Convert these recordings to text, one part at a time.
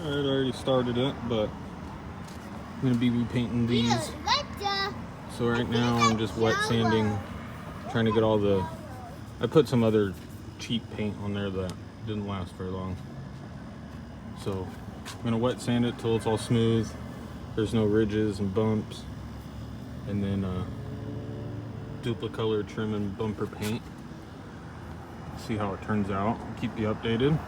Alright, I already started it, but I'm going to be repainting these. So right now I'm just wet sanding, trying to get all the... I put some other cheap paint on there that didn't last very long. So I'm going to wet sand it till it's all smooth. There's no ridges and bumps. And then duplicolor trim and bumper paint. See how it turns out. I'll keep you updated.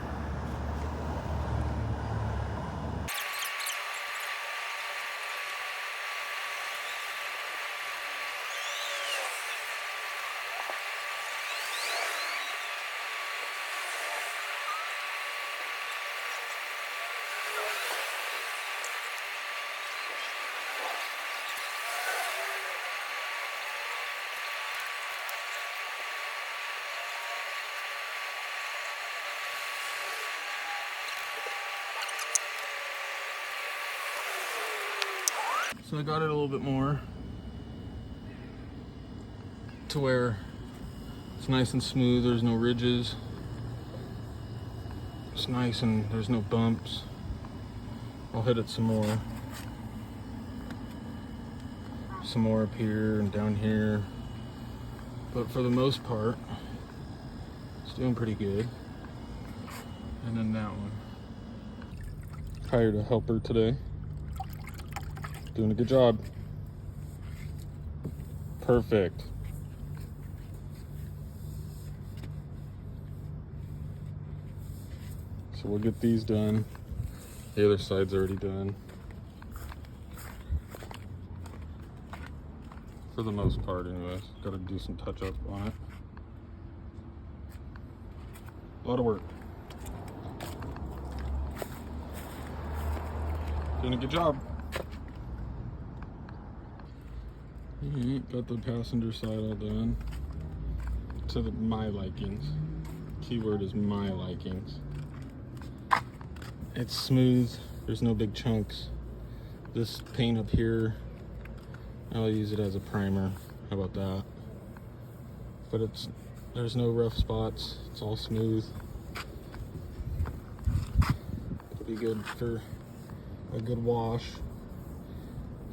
So I got it a little bit more to where it's nice and smooth, there's no ridges. It's nice and there's no bumps. I'll hit it some more. Some more up here and down here. But for the most part, it's doing pretty good. And then that one. Hired a helper today. Doing a good job. Perfect. So we'll get these done. The other side's already done. For the most part anyways. Gotta do some touch up on it. A lot of work. Doing a good job. Got the passenger side all done to my likings. Keyword is my likings. It's smooth, there's no big chunks. This paint up here, I'll use it as a primer. How about that? But there's no rough spots, it's all smooth. It'll be good for a good wash.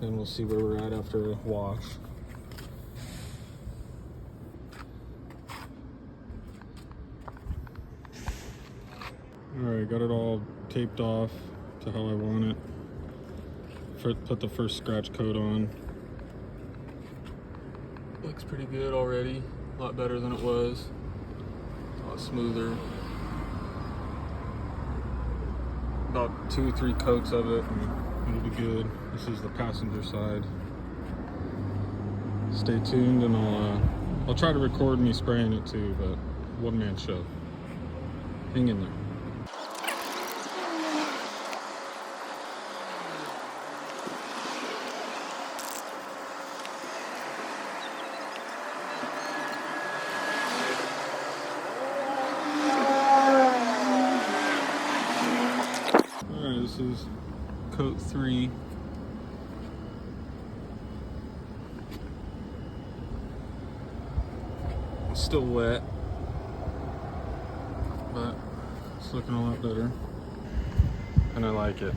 Then we'll see where we're at after a wash. Alright, got it all taped off to how I want it. Put the first scratch coat on. Looks pretty good already. A lot better than it was. A lot smoother. About 2 or 3 coats of it and it'll be good. This is the passenger side. Stay tuned and I'll try to record me spraying it too, but one-man show. Hang in there. Alright, this is coat 3. It's still wet, but it's looking a lot better, and I like it.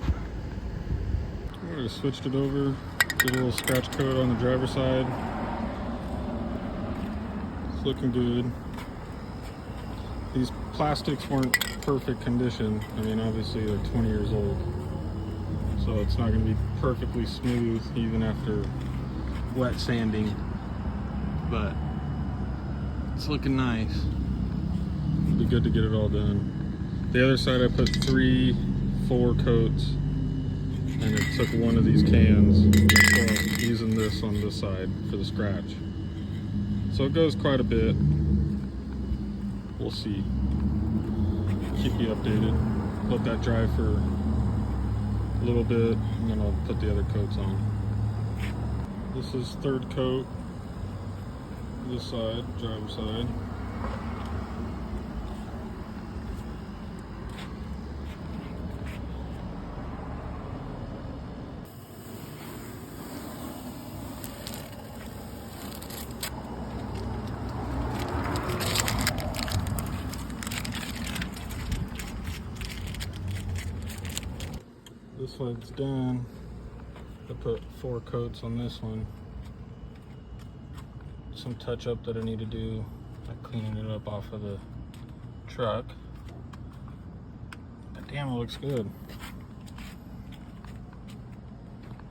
I just switched it over, did a little scratch coat on the driver's side. It's looking good. These plastics weren't perfect condition. I mean, obviously they're 20 years old, so it's not going to be perfectly smooth even after wet sanding, but it's looking nice. It'll be good to get it all done. The other side I put 3-4 coats, and it took one of these cans, so I'm using this on this side for the scratch. So it goes quite a bit. We'll see. Keep you updated. Let that dry for a little bit, and then I'll put the other coats on. This is 3rd coat. This side, driver's side. this one's done. I put 4 coats on this one. Some touch up that I need to do, like cleaning it up off of the truck. But damn, it looks good.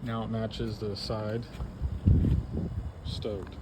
Now it matches the side. Stoked.